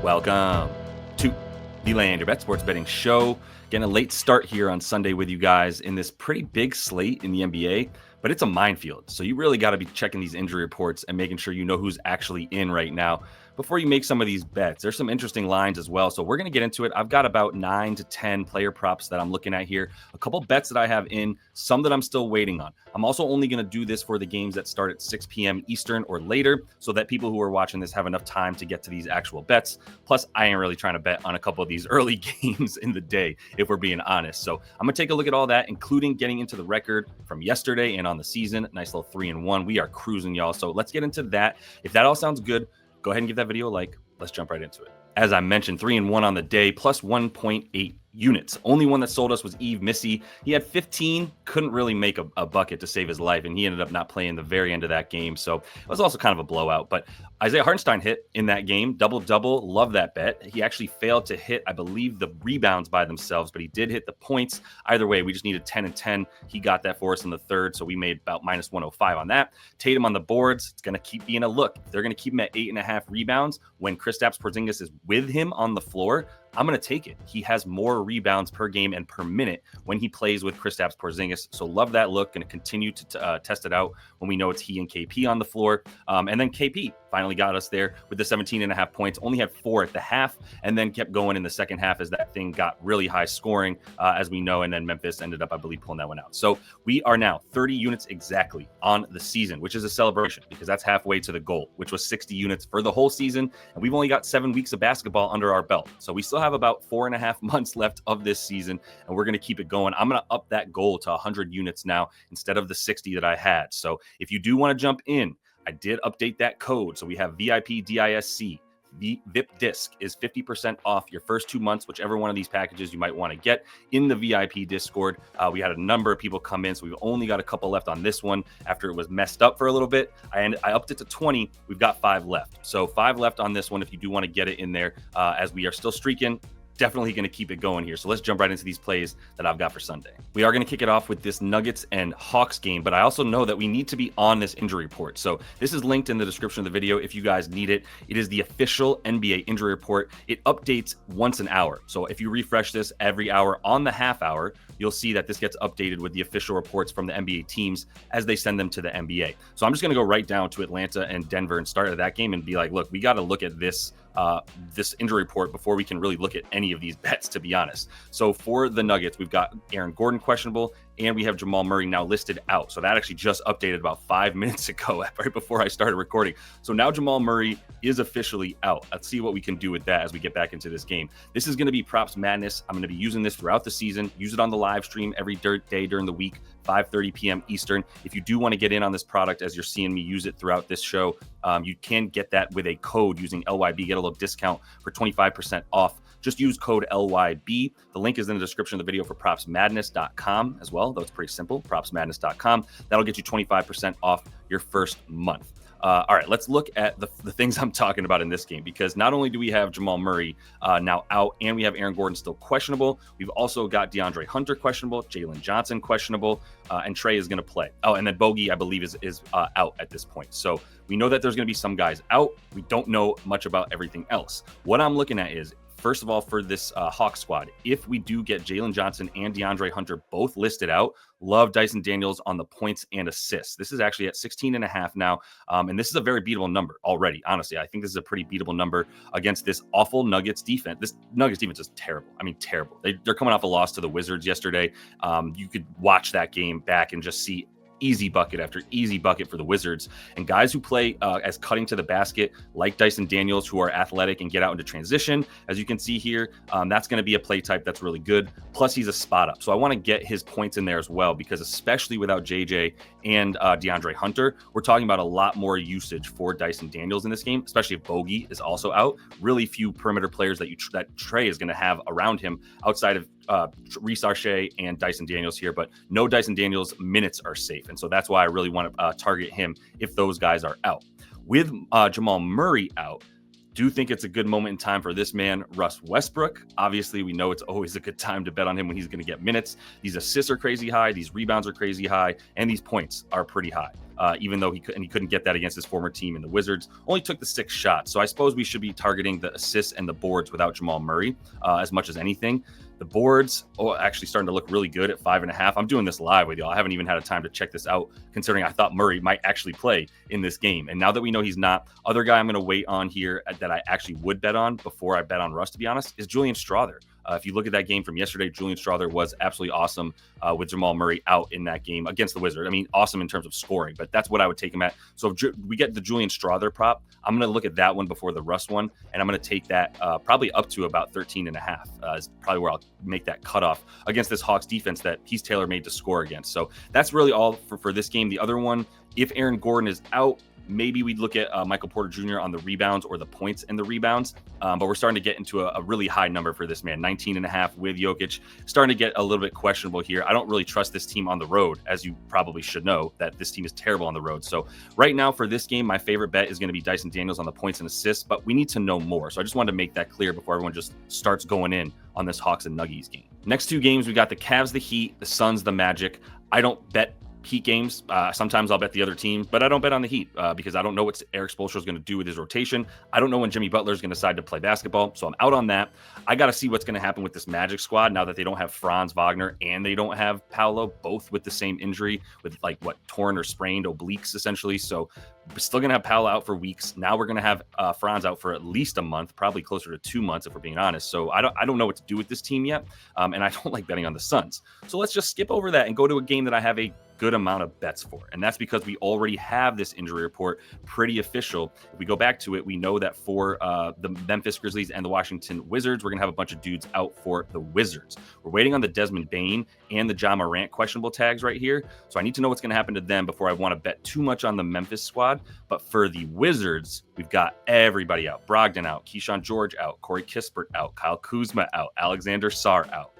Welcome to the Land Your Bet Sports Betting Show. Getting a late start here on Sunday with you guys in this pretty big slate in the NBA, but it's a minefield. So you really got to be checking these injury reports and making sure you know who's actually in right now before you make some of these bets. There's some interesting lines as well. So we're going to get into it. I've got about 9 to 10 player props that I'm looking at here. A couple bets that I have in, some that I'm still waiting on. I'm also only going to do this for the games that start at 6 p.m. Eastern or later so that people who are watching this have enough time to get to these actual bets. Plus, I ain't really trying to bet on a couple of these early games in the day, if we're being honest. So I'm going to take a look at all that, including getting into the record from yesterday and on the season. Nice little 3-1. We are cruising, y'all. So let's get into that. If that all sounds good, go ahead and give that video a like. Let's jump right into it. As I mentioned, 3-1 on the day, plus 1.8 units. Only one that sold us was Eve Missy. He had 15, couldn't really make a bucket to save his life, and he ended up not playing the very end of that game. So it was also kind of a blowout. But Isaiah Hartenstein hit in that game, double-double. Love that bet. He actually failed to hit, I believe, the rebounds by themselves, but he did hit the points. Either way, we just needed 10 and 10. He got that for us in the third, so we made about minus 105 on that. Tatum on the boards, it's going to keep being a look. If they're going to keep him at 8.5 rebounds when Kristaps Porzingis is with him on the floor, I'm going to take it. He has more rebounds per game and per minute when he plays with Kristaps Porzingis. So love that look. Going to continue to test it out when we know it's he and KP on the floor. And then KP finally got us there with the 17.5 points. Only had 4 at the half and then kept going in the second half as that thing got really high scoring, as we know. And then Memphis ended up, I believe, pulling that one out. So we are now 30 units exactly on the season, which is a celebration because that's halfway to the goal, which was 60 units for the whole season. And we've only got 7 weeks of basketball under our belt. So we still have about 4.5 months left of this season, and we're going to keep it going. I'm going to up that goal to 100 units now instead of the 60 that I had. So if you do want to jump in, I did update that code. So we have VIP DISC. The VIP disc is 50% off your first 2 months, whichever one of these packages you might want to get in the VIP Discord. We had a number of people come in, so we've only got a couple left on this one after it was messed up for a little bit. I upped it to 20. We've got 5 left. So 5 left on this one if you do want to get it in there, as we are still streaking. Definitely going to keep it going here. So let's jump right into these plays that I've got for Sunday. We are going to kick it off with this Nuggets and Hawks game, but I also know that we need to be on this injury report. So this is linked in the description of the video if you guys need it. It is the official NBA injury report. It updates once an hour. So if you refresh this every hour on the half hour, you'll see that this gets updated with the official reports from the NBA teams as they send them to the NBA. So I'm just going to go right down to Atlanta and Denver and start at that game and be like, look, we got to look at this injury report before we can really look at any of these bets, to be honest. So for the Nuggets, we've got Aaron Gordon questionable, and we have Jamal Murray now listed out. So that actually just updated about 5 minutes ago, right before I started recording. So now Jamal Murray is officially out. Let's see what we can do with that as we get back into this game. This is going to be Props Madness. I'm going to be using this throughout the season. Use it on the live stream every day during the week, 5:30 p.m. Eastern. If you do want to get in on this product as you're seeing me use it throughout this show, you can get that with a code using LYB. Get a little discount for 25% off. Just use code LYB. The link is in the description of the video for propsmadness.com as well, though it's pretty simple, propsmadness.com. That'll get you 25% off your first month. All right, let's look at the things I'm talking about in this game, because not only do we have Jamal Murray now out, and we have Aaron Gordon still questionable, we've also got DeAndre Hunter questionable, Jalen Johnson questionable, and Trey is going to play. Oh, and then Bogey, I believe, is out at this point. So we know that there's going to be some guys out. We don't know much about everything else. What I'm looking at is, first of all, for this Hawks squad, if we do get Jalen Johnson and DeAndre Hunter both listed out, love Dyson Daniels on the points and assists. This is actually at 16.5 now, and this is a very beatable number already. Honestly, I think this is a pretty beatable number against this awful Nuggets defense. This Nuggets defense is terrible. I mean, terrible. They're coming off a loss to the Wizards yesterday. You could watch that game back and just see easy bucket after easy bucket for the Wizards. And guys who play as cutting to the basket, like Dyson Daniels, who are athletic and get out into transition, as you can see here, that's going to be a play type that's really good. Plus, he's a spot up. So I want to get his points in there as well, because especially without JJ and DeAndre Hunter, we're talking about a lot more usage for Dyson Daniels in this game, especially if Bogey is also out. Really few perimeter players that Trey is going to have around him outside of Reece Arche and Dyson Daniels here, but no Dyson Daniels minutes are safe. And so that's why I really want to target him if those guys are out. With Jamal Murray out, Do think it's a good moment in time for this man, Russ Westbrook. Obviously, we know it's always a good time to bet on him when he's going to get minutes. These assists are crazy high, these rebounds are crazy high, and these points are pretty high. Even though he couldn't get that against his former team in the Wizards, only took the 6 shots. So I suppose we should be targeting the assists and the boards without Jamal Murray as much as anything. The boards actually starting to look really good at 5.5. I'm doing this live with y'all. I haven't even had a time to check this out, considering I thought Murray might actually play in this game. And now that we know he's not, other guy I'm going to wait on here that I actually would bet on before I bet on Russ, to be honest, is Julian Strawther. If you look at that game from yesterday, Julian Strawther was absolutely awesome with Jamal Murray out in that game against the Wizards. I mean, awesome in terms of scoring, but that's what I would take him at. So if we get the Julian Strawther prop, I'm going to look at that one before the Russ one, and I'm going to take that probably up to about 13.5 is probably where I'll make that cutoff against this Hawks defense that he's tailor-made to score against. So that's really all for this game. The other one, if Aaron Gordon is out, maybe we'd look at Michael Porter Jr. on the rebounds or the points and the rebounds. But we're starting to get into a really high number for this man, 19.5 with Jokic. Starting to get a little bit questionable here. I don't really trust this team on the road, as you probably should know, that this team is terrible on the road. So right now for this game, my favorite bet is going to be Dyson Daniels on the points and assists, but we need to know more. So I just wanted to make that clear before everyone just starts going in on this Hawks and Nuggies game. Next 2 games, we got the Cavs, the Heat, the Suns, the Magic. I don't bet Heat games. Sometimes I'll bet the other team, but I don't bet on the Heat because I don't know what Eric Spoelstra is going to do with his rotation. I don't know when Jimmy Butler is going to decide to play basketball, so I'm out on that. I got to see what's going to happen with this Magic squad now that they don't have Franz Wagner and they don't have Paolo, both with the same injury, with torn or sprained obliques essentially. So we're still going to have Paolo out for weeks. Now we're going to have Franz out for at least a month, probably closer to 2 months if we're being honest. So I don't know what to do with this team yet, and I don't like betting on the Suns. So let's just skip over that and go to a game that I have a good amount of bets for. And that's because we already have this injury report pretty official. If we go back to it, we know that for the Memphis Grizzlies and the Washington Wizards, we're going to have a bunch of dudes out for the Wizards. We're waiting on the Desmond Bane and the Ja Morant questionable tags right here. So I need to know what's going to happen to them before I want to bet too much on the Memphis squad. But for the Wizards, we've got everybody out. Brogdon out, Keyshawn George out, Corey Kispert out, Kyle Kuzma out, Alexander Sarr out.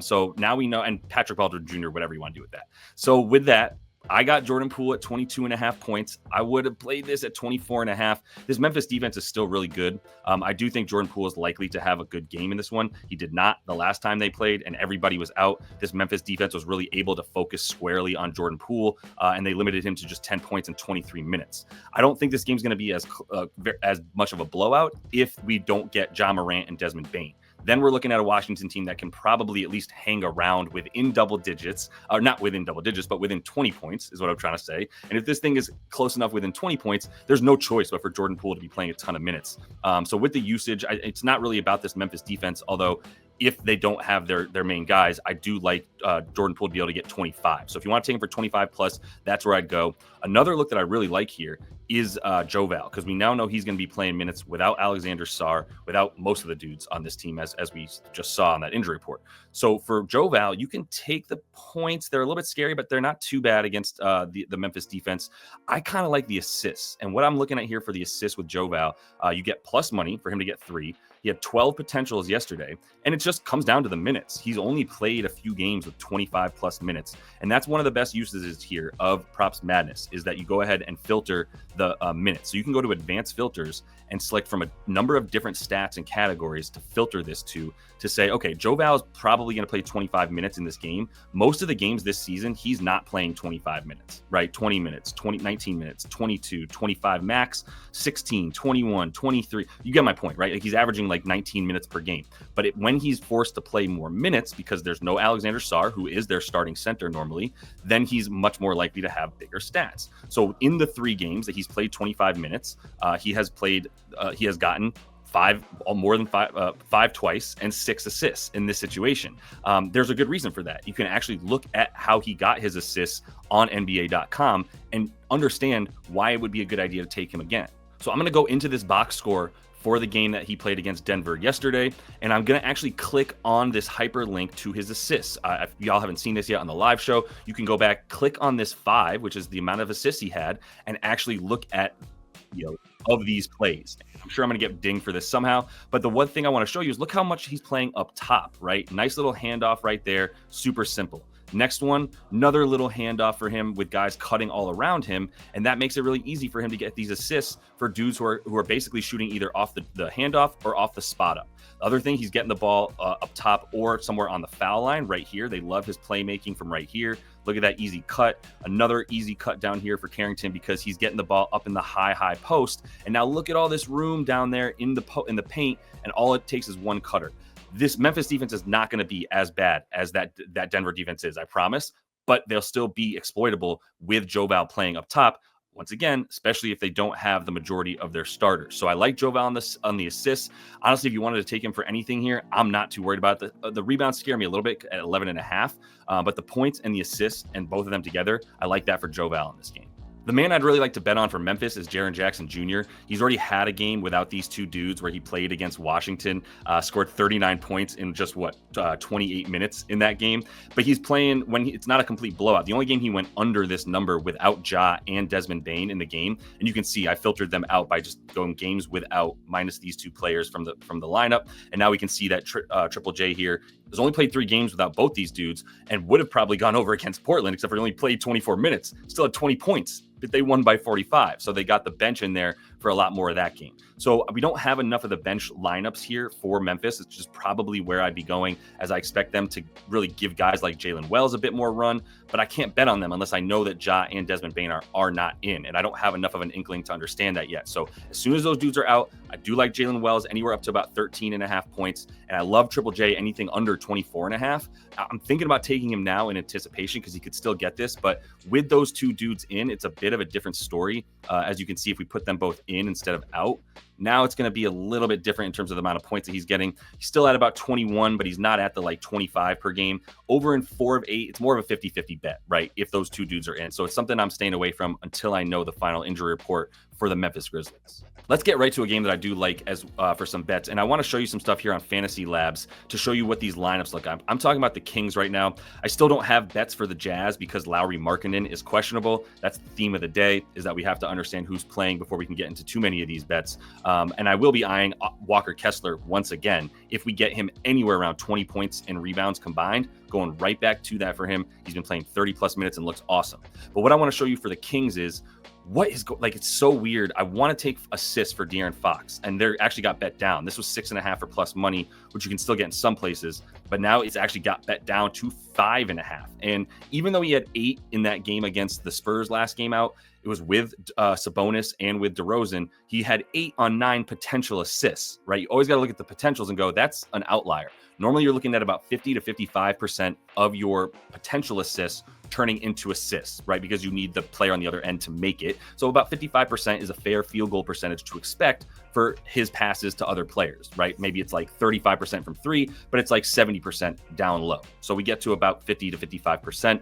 So now we know, and Patrick Baldwin Jr., whatever you want to do with that. So with that, I got Jordan Poole at 22.5 points. I would have played this at 24.5. This Memphis defense is still really good. I do think Jordan Poole is likely to have a good game in this one. He did not the last time they played and everybody was out. This Memphis defense was really able to focus squarely on Jordan Poole, and they limited him to just 10 points in 23 minutes. I don't think this game's going to be as much of a blowout if we don't get Ja Morant and Desmond Bane. Then we're looking at a Washington team that can probably at least hang around within double digits, or not within double digits, but within 20 points is what I'm trying to say. And if this thing is close enough within 20 points, there's no choice but for Jordan Poole to be playing a ton of minutes. So with the usage, it's not really about this Memphis defense, although if they don't have their main guys, I do like Jordan Poole to be able to get 25. So if you want to take him for 25 plus, that's where I'd go. Another look that I really like here is Joe Val, because we now know he's going to be playing minutes without Alexander Sarr, without most of the dudes on this team, as we just saw on that injury report. So for Joe Val, you can take the points. They're a little bit scary, but they're not too bad against the Memphis defense. I kind of like the assists. And what I'm looking at here for the assists with Joe Val, you get plus money for him to get 3. He had 12 potentials yesterday, and it just comes down to the minutes. He's only played a few games with 25 plus minutes, and that's one of the best uses here of Props Madness, is that you go ahead and filter the minutes. So you can go to advanced filters and select from a number of different stats and categories to filter this to say, okay, Joe Val is probably going to play 25 minutes in this game. Most of the games this season, he's not playing 25 minutes, right? 20 minutes, 19 minutes, 22, 25 max, 16, 21, 23. You get my point, right? Like he's averaging like 19 minutes per game. But when he's forced to play more minutes because there's no Alexander Sarr, who is their starting center normally, then he's much more likely to have bigger stats. So in the 3 games that he's played 25 minutes, he has gotten more than five twice and 6 assists in this situation. There's a good reason for that. You can actually look at how he got his assists on NBA.com and understand why it would be a good idea to take him again. So I'm going to go into this box score for the game that he played against Denver yesterday, and I'm going to actually click on this hyperlink to his assists. If y'all haven't seen this yet on the live show, you can go back, click on this 5, which is the amount of assists he had, and actually look at of these plays. I'm sure I'm going to get dinged for this somehow, but the one thing I want to show you is look how much he's playing up top, right? Nice little handoff right there. Super simple. Next one, another little handoff for him with guys cutting all around him, and that makes it really easy for him to get these assists for dudes who are basically shooting either off the handoff or off the spot up. The other thing, he's getting the ball up top or somewhere on the foul line right here. They love his playmaking from right here. Look at that easy cut. Another easy cut down here for Carrington because he's getting the ball up in the high post. And now look at all this room down there in the paint, and all it takes is one cutter. This Memphis defense is not going to be as bad as that Denver defense is, I promise, but they'll still be exploitable with Joval playing up top. Once again, especially if they don't have the majority of their starters. So I like Joval on the assists. Honestly, if you wanted to take him for anything here, I'm not too worried about it. The rebounds scare me a little bit at 11.5, but the points and the assists and both of them together, I like that for Joval in this game. The man I'd really like to bet on for Memphis is Jaren Jackson Jr. He's already had a game without these two dudes where he played against Washington, scored 39 points in just 28 minutes in that game. But he's playing when it's not a complete blowout. The only game he went under this number without Ja and Desmond Bane in the game, and you can see I filtered them out by just going games without minus these two players from the lineup. And now we can see that Triple J here has only played 3 games without both these dudes and would have probably gone over against Portland, except for he only played 24 minutes, still had 20 points. But they won by 45. So they got the bench in there for a lot more of that game. So we don't have enough of the bench lineups here for Memphis. It's just probably where I'd be going, as I expect them to really give guys like Jalen Wells a bit more run. But I can't bet on them unless I know that Ja and Desmond Bane are not in. And I don't have enough of an inkling to understand that yet. So as soon as those dudes are out, I do like Jalen Wells anywhere up to about 13.5 points. And I love Triple J anything under 24.5. I'm thinking about taking him now in anticipation because he could still get this. But with those two dudes in, it's a bit of a different story. As you can see, if we put them both in instead of out, now it's going to be a little bit different in terms of the amount of points that he's getting. He's still at about 21, but he's not at the 25 per game. Over in 4 of 8, it's more of a 50-50 bet, right? If those two dudes are in. So it's something I'm staying away from until I know the final injury report for the Memphis Grizzlies. Let's get right to a game that I do like as for some bets. And I want to show you some stuff here on Fantasy Labs to show you what these lineups look like. I'm talking about the Kings right now. I still don't have bets for the Jazz because Lauri Markkanen is questionable. That's the theme of the day, is that we have to understand who's playing before we can get into too many of these bets. And I will be eyeing Walker Kessler once again. If we get him anywhere around 20 points and rebounds combined, going right back to that for him. He's been playing 30 plus minutes and looks awesome. But what I want to show you for the Kings is it's so weird. I want to take assists for De'Aaron Fox, and they're actually got bet down. This was 6.5 or plus money, which you can still get in some places, but now it's actually got bet down to 5.5. And even though he had 8 in that game against the Spurs last game out, it was with Sabonis and with DeRozan. He had 8 on 9 potential assists, right? You always got to look at the potentials and go, that's an outlier. Normally, you're looking at about 50 to 55% of your potential assists turning into assists, right? Because you need the player on the other end to make it. So about 55% is a fair field goal percentage to expect for his passes to other players, right? Maybe it's like 35% from 3, but it's like 70% down low. So we get to about 50 to 55%.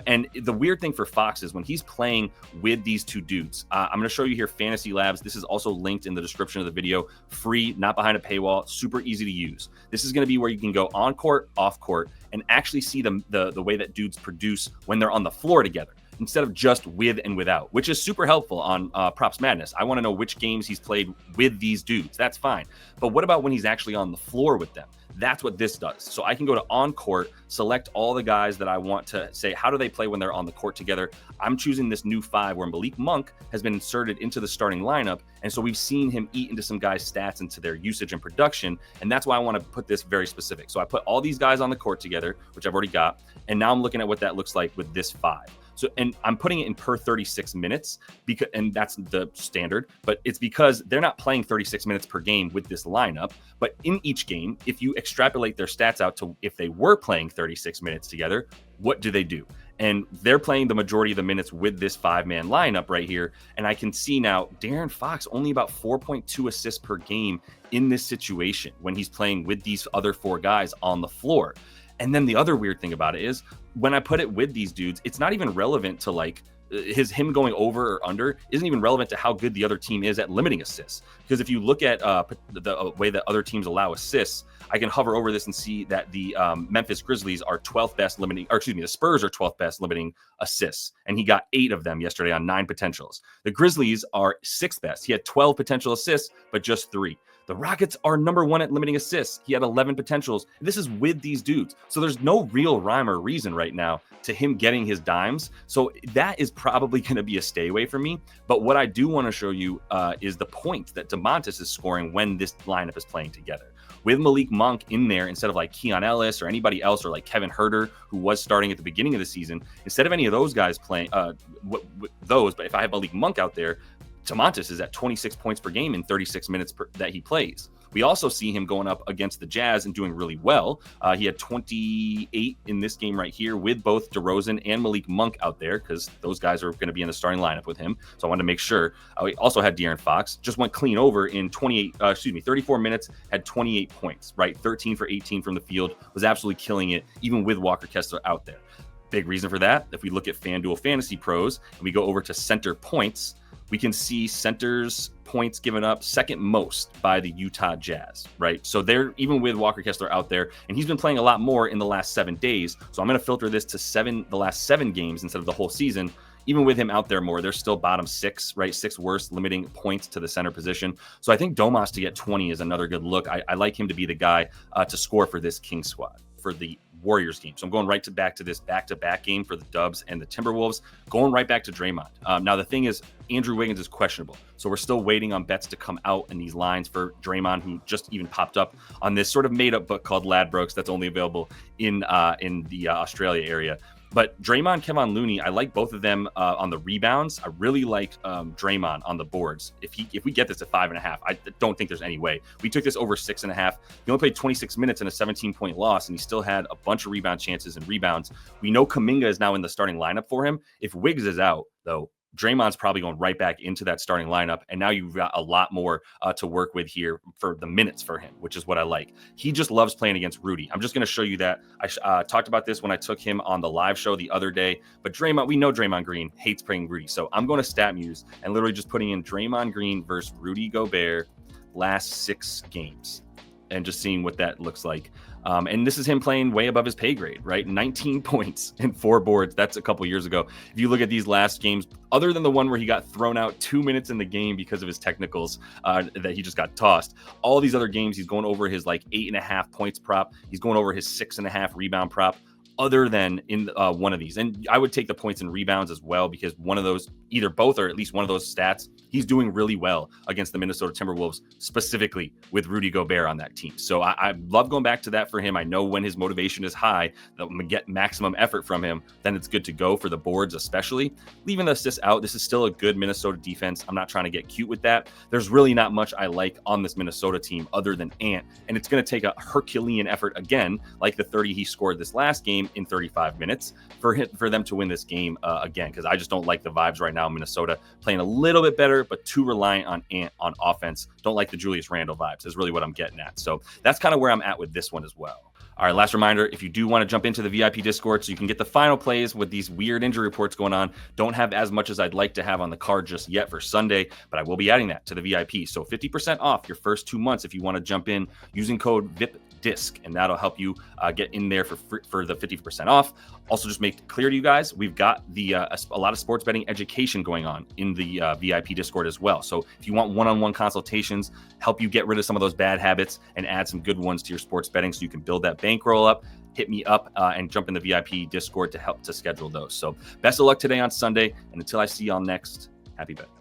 And the weird thing for Fox is when he's playing with these two dudes, I'm going to show you here Fantasy Labs. This is also linked in the description of the video. Free, not behind a paywall, super easy to use. This is going to be where you can go on court, off court, and actually see the way that dudes produce when they're on the floor together, instead of just with and without, which is super helpful on Props Madness. I want to know which games he's played with these dudes. That's fine. But what about when he's actually on the floor with them? That's what this does. So I can go to on court, select all the guys that I want to say, how do they play when they're on the court together? I'm choosing this new 5 where Malik Monk has been inserted into the starting lineup. And so we've seen him eat into some guys' stats, into their usage and production. And that's why I want to put this very specific. So I put all these guys on the court together, which I've already got. And now I'm looking at what that looks like with this 5. So, and I'm putting it in per 36 minutes because, and that's the standard, but it's because they're not playing 36 minutes per game with this lineup. But in each game, if you extrapolate their stats out to if they were playing 36 minutes together, what do they do? And they're playing the majority of the minutes with this 5-man lineup right here. And I can see now De'Aaron Fox only about 4.2 assists per game in this situation when he's playing with these other 4 guys on the floor. And then the other weird thing about it is when I put it with these dudes, it's not even relevant to like him going over or under isn't even relevant to how good the other team is at limiting assists. Because if you look at the way that other teams allow assists, I can hover over this and see that the Memphis Grizzlies are 12th best limiting, or excuse me, the Spurs are 12th best limiting assists. And he got 8 of them yesterday on 9 potentials. The Grizzlies are 6th best. He had 12 potential assists, but just 3. The Rockets are number 1 at limiting assists. He had 11 potentials. This is with these dudes. So there's no real rhyme or reason right now to him getting his dimes. So that is probably going to be a stay away from me. But what I do want to show you is the points that Domantas is scoring when this lineup is playing together. With Malik Monk in there instead of like Keon Ellis or anybody else, or like Kevin Huerter, who was starting at the beginning of the season, instead of any of those guys playing but if I have Malik Monk out there, Domantas is at 26 points per game in 36 minutes that he plays. We also see him going up against the Jazz and doing really well. He had 28 in this game right here with both DeRozan and Malik Monk out there, because those guys are going to be in the starting lineup with him. So I wanted to make sure. We also had De'Aaron Fox, just went clean over in 34 minutes, had 28 points, right? 13 for 18 from the field, was absolutely killing it, even with Walker Kessler out there. Big reason for that, if we look at FanDuel Fantasy Pros and we go over to center points, we can see centers points given up second most by the Utah Jazz, right? So they're, even with Walker Kessler out there, and he's been playing a lot more in the last 7 days. So I'm going to filter this to the last 7 games instead of the whole season. Even with him out there more, they're still bottom 6, right? 6th worst, limiting points to the center position. So I think Domas to get 20 is another good look. I like him to be the guy to score for this King squad, for the Warriors game. So I'm going back to this back-to-back game for the Dubs and the Timberwolves, going right back to Draymond. Now, the thing is, Andrew Wiggins is questionable. So we're still waiting on bets to come out in these lines for Draymond, who just even popped up on this sort of made-up book called Ladbrokes that's only available in the Australia area. But Draymond, Kevon Looney, I like both of them on the rebounds. I really like Draymond on the boards. If we get this at 5.5, I don't think there's any way. We took this over 6.5. He only played 26 minutes in a 17-point loss, and he still had a bunch of rebound chances and rebounds. We know Kuminga is now in the starting lineup for him. If Wiggs is out, though, Draymond's probably going right back into that starting lineup, and now you've got a lot more to work with here for the minutes for him, which is what I like. He just loves playing against Rudy. I'm just going to show you that. I talked about this when I took him on the live show the other day, but Draymond, we know Draymond Green hates playing Rudy, so I'm going to StatMuse and literally just putting in Draymond Green versus Rudy Gobert last 6 games and just seeing what that looks like. And this is him playing way above his pay grade, right? 19 points and 4 boards. That's a couple years ago. If you look at these last games, other than the one where he got thrown out 2 minutes in the game because of his technicals that he just got tossed, all these other games, he's going over his like 8.5 points prop. He's going over his 6.5 rebound prop, other than in one of these. And I would take the points and rebounds as well, because one of those, either both or at least one of those stats, he's doing really well against the Minnesota Timberwolves, specifically with Rudy Gobert on that team. So I love going back to that for him. I know when his motivation is high, that we get maximum effort from him, then it's good to go for the boards, especially. Leaving the assists out, this is still a good Minnesota defense. I'm not trying to get cute with that. There's really not much I like on this Minnesota team other than Ant, and it's going to take a Herculean effort again, like the 30 he scored this last game in 35 minutes for them to win this game again, because I just don't like the vibes right now. Minnesota playing a little bit better, but too reliant on Ant on offense. Don't like the Julius Randle vibes is really what I'm getting at. So that's kind of where I'm at with this one as well. All right, last reminder, if you do want to jump into the VIP Discord so you can get the final plays with these weird injury reports going on, don't have as much as I'd like to have on the card just yet for Sunday, but I will be adding that to the VIP. So 50% off your first 2 months if you want to jump in using code VIPDisc, and that'll help you get in there for the 50% off. Also, just make it clear to you guys, we've got a lot of sports betting education going on in the VIP Discord as well. So if you want one-on-one consultations, help you get rid of some of those bad habits and add some good ones to your sports betting so you can build that bankroll up, hit me up and jump in the VIP Discord to help to schedule those. So best of luck today on Sunday, and until I see y'all next, happy betting.